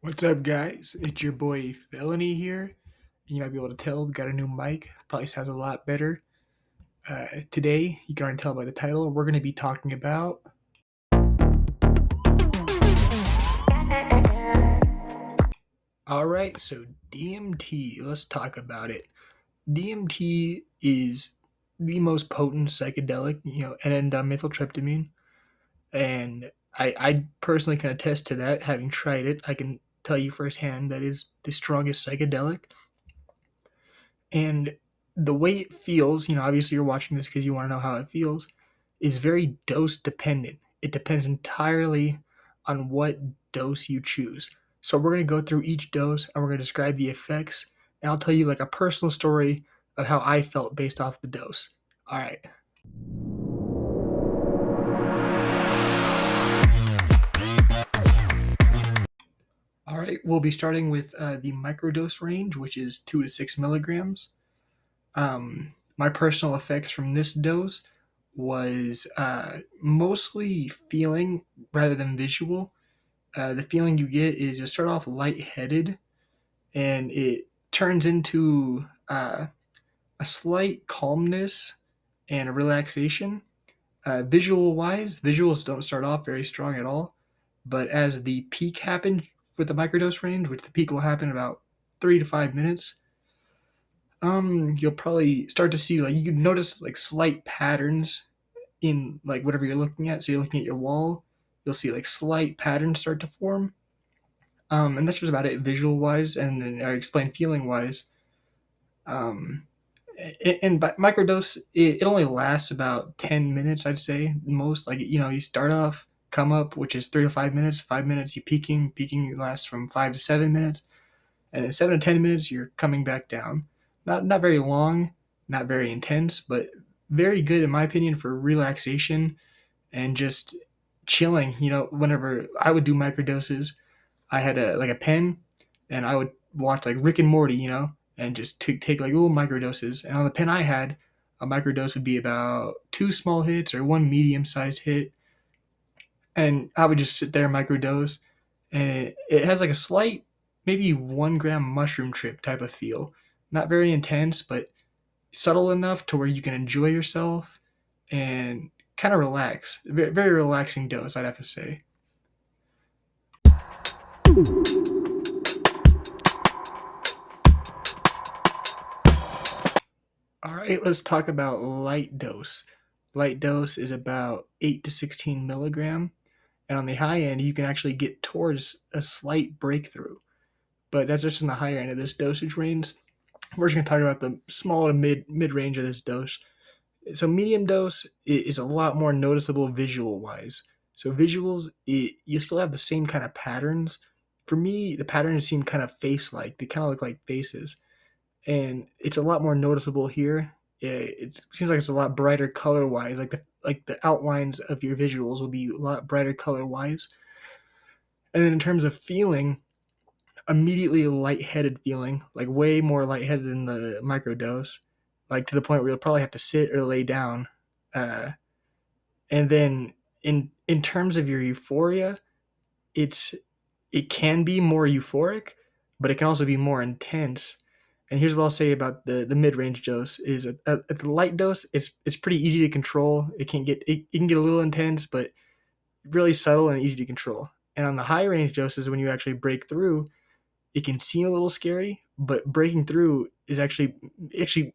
What's up, guys? It's your boy Felony here. You might be able to tell we got a new mic. Probably sounds a lot better. Today, you can already tell by the title, we're going to be talking about. All right, so DMT. Let's talk about it. DMT is the most potent psychedelic, N-methyltryptamine, and I personally can attest to that. Having tried it, I can tell you firsthand that is the strongest psychedelic. And the way it feels, obviously you're watching this because you want to know how it feels, is very dose dependent. It depends entirely on what dose you choose. So we're going to go through each dose and we're going to describe the effects, and I'll tell you like a personal story of how I felt based off the dose. All right. All right, we'll be starting with the microdose range, which is 2 to 6 milligrams. My personal effects from this dose was mostly feeling rather than visual. The feeling you get is you start off lightheaded, and it turns into a slight calmness and a relaxation. Visual wise, visuals don't start off very strong at all, but as the peak happened with the microdose range, which the peak will happen about 3 to 5 minutes, you'll probably start to see like you can notice like slight patterns in like whatever you're looking at. So you're looking at your wall, you'll see like slight patterns start to form. And that's just about it visual wise, and then I explain feeling wise. Um, and by microdose, it only lasts about 10 minutes, I'd say most. Like you start off, come up, which is 3 to 5 minutes. 5 minutes, you peaking lasts from 5 to 7 minutes, and in 7 to 10 minutes you're coming back down. Not very long, not very intense, but very good in my opinion for relaxation and just chilling. Whenever I would do microdoses, I had a pen, and I would watch like Rick and Morty, and just take like little microdoses. And on the pen I had, a microdose would be about 2 small hits or one medium sized hit, and I would just sit there and microdose, and it has like a slight, maybe 1 gram mushroom trip type of feel. Not very intense, but subtle enough to where you can enjoy yourself and kind of relax. Very, very relaxing dose, I'd have to say. All right, let's talk about light dose. Light dose is about 8 to 16 milligram, and on the high end, you can actually get towards a slight breakthrough. But that's just in the higher end of this dosage range. We're just going to talk about the small to mid range of this dose. So medium dose is a lot more noticeable visual wise. So visuals, you still have the same kind of patterns. For me, the patterns seem kind of face like. They kind of look like faces, and it's a lot more noticeable here. It seems like it's a lot brighter color wise. Like the outlines of your visuals will be a lot brighter color wise. And then in terms of feeling, immediately a lightheaded feeling, like way more lightheaded than the microdose, like to the point where you'll probably have to sit or lay down. Uh, and then in terms of your euphoria, it's it can be more euphoric, but it can also be more intense. And here's what I'll say about the mid range dose: is at the light dose, it's pretty easy to control. It can get a little intense, but really subtle and easy to control. And on the high range doses, when you actually break through, it can seem a little scary, but breaking through is actually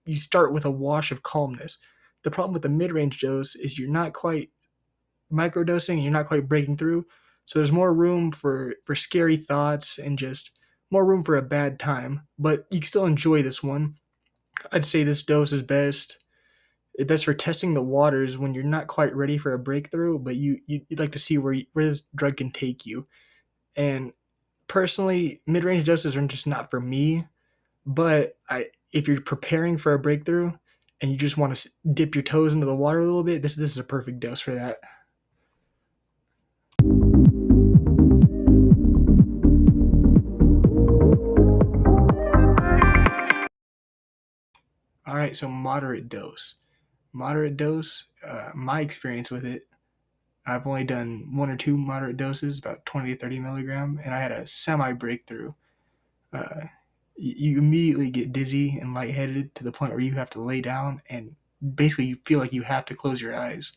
you start with a wash of calmness. The problem with the mid range dose is you're not quite microdosing and you're not quite breaking through. So there's more room for scary thoughts and just more room for a bad time. But you can still enjoy this one. I'd say this dose is best. It's best for testing the waters when you're not quite ready for a breakthrough, but you'd like to see where this drug can take you. And personally, mid range doses are just not for me. But if you're preparing for a breakthrough and you just want to dip your toes into the water a little bit, this is a perfect dose for that. All right, so moderate dose. Moderate dose. My experience with it, I've only done one or two moderate doses, about 20 to 30 milligram, and I had a semi breakthrough. Uh, you immediately get dizzy and lightheaded to the point where you have to lay down and basically you feel like you have to close your eyes.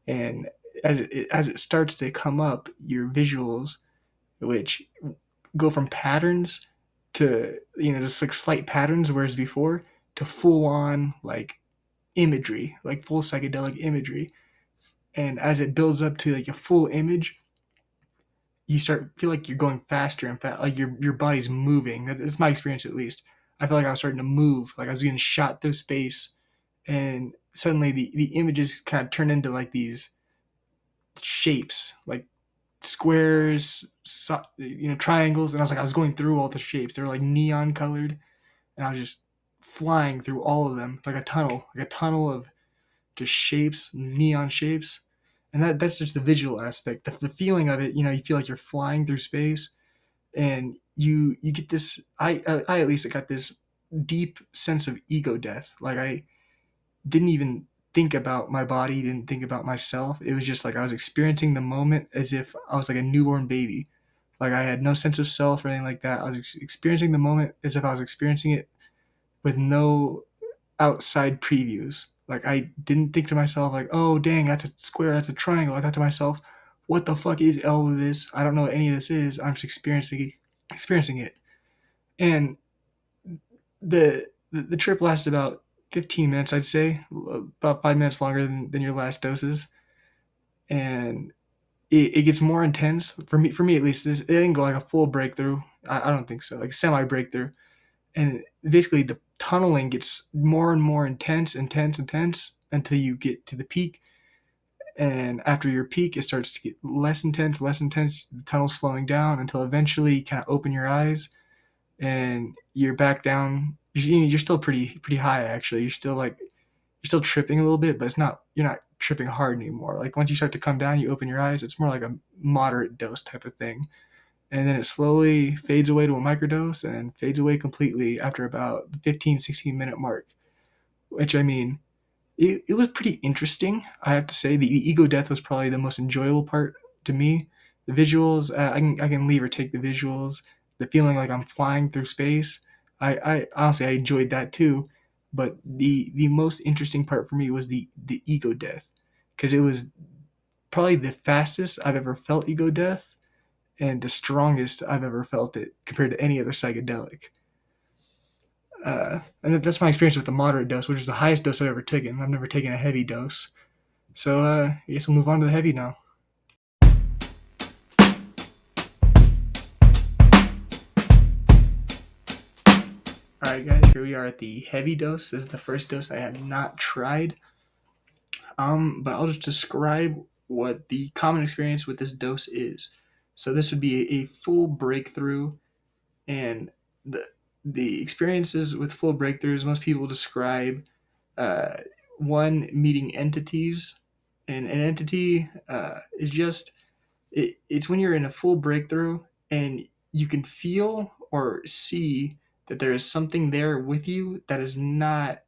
And as it starts to come up, your visuals, which go from patterns to, just like slight patterns, whereas before, to full on like imagery, like full psychedelic imagery. And as it builds up to like a full image, you start feel like you're going faster and like your body's moving. That's my experience, at least. I feel like I was starting to move, like I was getting shot through space, and suddenly the images kind of turn into like these shapes, like squares, triangles, and I was going through all the shapes. They were like neon colored, and I was just flying through all of them like a tunnel of just shapes, neon shapes. And that's just the visual aspect. The feeling of it, you feel like you're flying through space, and you get this. I at least got this deep sense of ego death. Like I didn't even think about my body, didn't think about myself. It was just like I was experiencing the moment as if I was like a newborn baby. Like I had no sense of self or anything like that. I was experiencing the moment as if I was experiencing it with no outside previews. Like I didn't think to myself like, oh dang, that's a square, that's a triangle. I thought to myself, what the fuck is all of this? I don't know what any of this is. I'm just experiencing it. And the trip lasted about 15 minutes, I'd say, about 5 minutes longer than your last doses. And it gets more intense for me at least. It didn't go like a full breakthrough. I don't think so. Like semi breakthrough. And basically the tunneling gets more and more intense until you get to the peak. And after your peak, it starts to get less intense, less intense. The tunnel's slowing down until eventually you kind of open your eyes and you're back down. You're still pretty high actually. You're still tripping a little bit, but you're not tripping hard anymore. Like once you start to come down, you open your eyes. It's more like a moderate dose type of thing, and then it slowly fades away to a microdose and fades away completely after about the 15-16 minute mark. Which I mean, it was pretty interesting. I have to say the ego death was probably the most enjoyable part to me. The visuals, I can leave or take the visuals. The feeling like I'm flying through space, I honestly I enjoyed that too. But the most interesting part for me was the ego death, because it was probably the fastest I've ever felt ego death and the strongest I've ever felt it compared to any other psychedelic. And that's my experience with the moderate dose, which is the highest dose I've ever taken. I've never taken a heavy dose. So I guess we'll move on to the heavy now. Alright guys, here we are at the heavy dose. This is the first dose I have not tried. But I'll just describe what the common experience with this dose is. So this would be a full breakthrough, and the experiences with full breakthroughs, most people describe uh, one, meeting entities, and an entity is just it's when you're in a full breakthrough and you can feel or see that there is something there with you that is not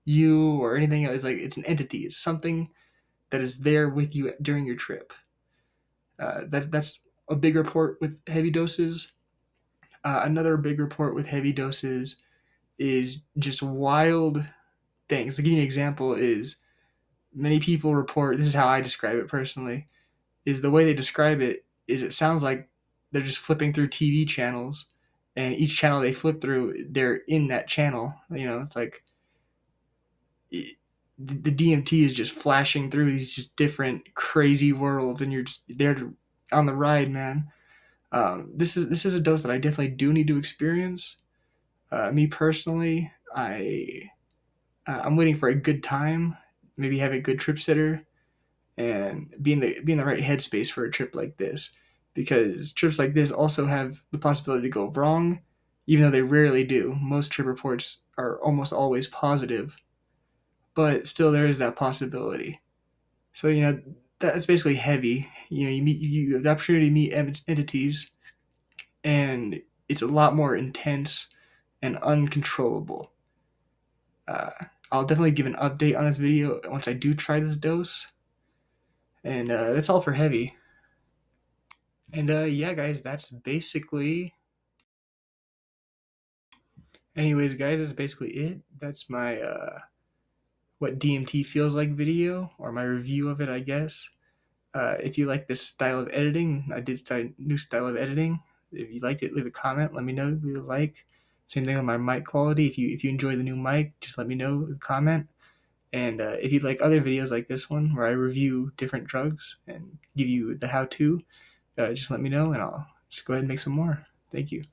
you or anything else. It's like it's an entity. It's something that is there with you during your trip. That's a big report with heavy doses. Another big report with heavy doses is just wild things. To give you an example, is many people report. This is how I describe it personally. Is the way they describe it is it sounds like they're just flipping through TV channels, and each channel they flip through, they're in that channel. It's like the DMT is just flashing through these just different crazy worlds, and you're just there on the ride, man. This is a dose that I definitely do need to experience. Me personally, I'm waiting for a good time, maybe have a good trip sitter, and be in the right headspace for a trip like this, because trips like this also have the possibility to go wrong, even though they rarely do. Most trip reports are almost always positive, but still there is that possibility. So that's basically heavy. You have the opportunity to meet entities, and it's a lot more intense and uncontrollable. Uh, I'll definitely give an update on this video once I do try this dose, And that's all for heavy. And yeah, guys, that's basically. Anyways, guys, that's basically it. That's my what DMT feels like video, or my review of it, I guess. If you like this style of editing, I did start a new style of editing. If you liked it, leave a comment. Let me know. Leave a like. Same thing with my mic quality. If you enjoy the new mic, just let me know. Leave a comment. And if you'd like other videos like this one, where I review different drugs and give you the how-to, just let me know, and I'll just go ahead and make some more. Thank you.